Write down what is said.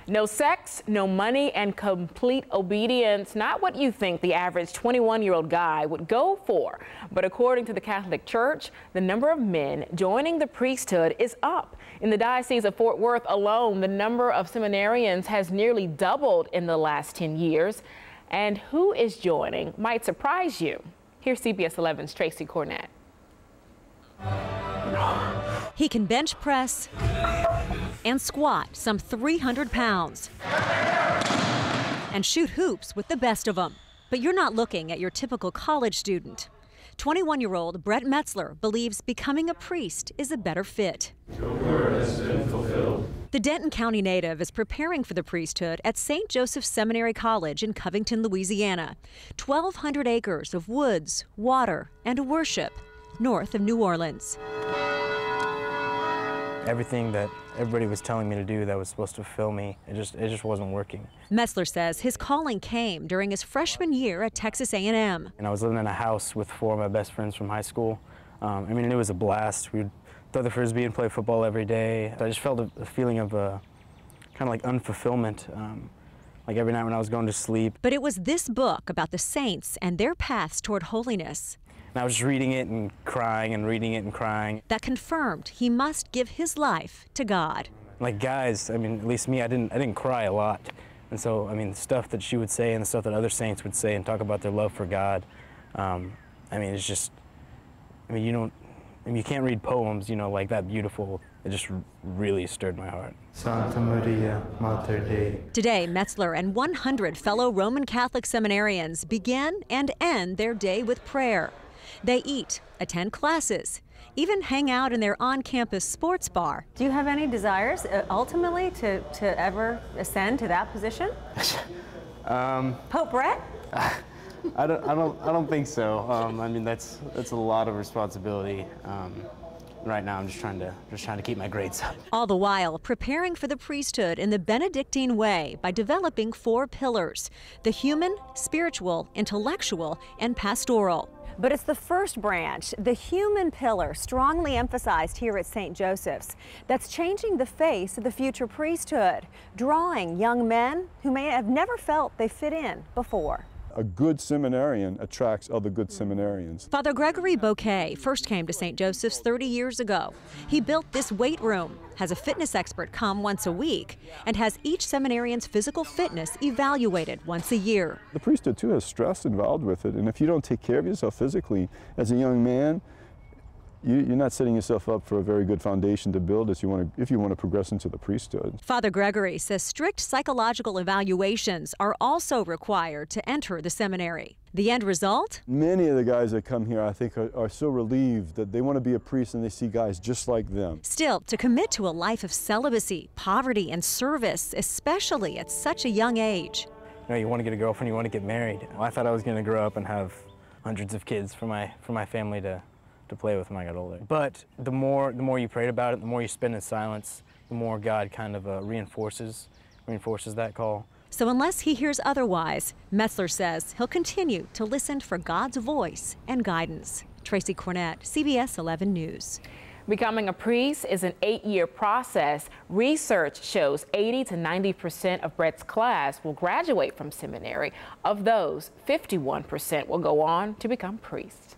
No sex, no money, and complete obedience. Not what you think the average 21-year-old guy would go for. But according to the Catholic Church, the number of men joining the priesthood is up. In the Diocese of Fort Worth alone, the number of seminarians has nearly doubled in the last 10 years. And who is joining might surprise you. Here's CBS 11's Tracy Cornett. He can bench press and squat some 300 pounds and shoot hoops with the best of them. But you're not looking at your typical college student. 21-year-old Brett Metzler believes becoming a priest is a better fit. Your word has been fulfilled. The Denton County native is preparing for the priesthood at St. Joseph's Seminary College in Covington, Louisiana. 1,200 acres of woods, water, and worship north of New Orleans. Everything that everybody was telling me to do that was supposed to fulfill me, it just wasn't working. Metzler says his calling came during his freshman year at Texas A&M. And I was living in a house with 4 of my best friends from high school. It was a blast. We'd throw the frisbee and play football every day. I just felt a feeling of kind of like unfulfillment, like every night when I was going to sleep. But it was this book about the saints and their paths toward holiness. And I was just reading it and crying and reading it and crying. That confirmed he must give his life to God. Like guys, at least me, I didn't cry a lot. And so, the stuff that she would say and the stuff that other saints would say and talk about their love for God, it's just, you can't read poems, like that beautiful. It just really stirred my heart. Santa Maria, Mater Dei. Today, Metzler and 100 fellow Roman Catholic seminarians begin and end their day with prayer. They eat, attend classes, even hang out in their on-campus sports bar. Do you have any desires ultimately to ever ascend to that position? Pope Brett? I don't think so. That's a lot of responsibility. Right now, I'm just trying to keep my grades up. All the while, preparing for the priesthood in the Benedictine way by developing 4 pillars: the human, spiritual, intellectual, and pastoral. But it's the first branch, the human pillar, strongly emphasized here at St. Joseph's, that's changing the face of the future priesthood, drawing young men who may have never felt they fit in before. A good seminarian attracts other good seminarians. Father Gregory Bouquet first came to St. Joseph's 30 years ago. He built this weight room, has a fitness expert come once a week, and has each seminarian's physical fitness evaluated once a year. The priesthood, too, has stress involved with it, and if you don't take care of yourself physically as a young man, you're not setting yourself up for a very good foundation to build if you want to progress into the priesthood. Father Gregory says strict psychological evaluations are also required to enter the seminary. The end result? Many of the guys that come here, I think, are so relieved that they want to be a priest and they see guys just like them. Still, to commit to a life of celibacy, poverty, and service, especially at such a young age. You want to get a girlfriend, you want to get married. I thought I was going to grow up and have hundreds of kids for my family to play with when I got older. But the more you prayed about it, the more you spend in silence, the more God kind of reinforces that call. So unless he hears otherwise, Metzler says he'll continue to listen for God's voice and guidance. Tracy Cornett, CBS 11 News. Becoming a priest is an 8-year process. Research shows 80 to 90% of Brett's class will graduate from seminary. Of those, 51% will go on to become priests.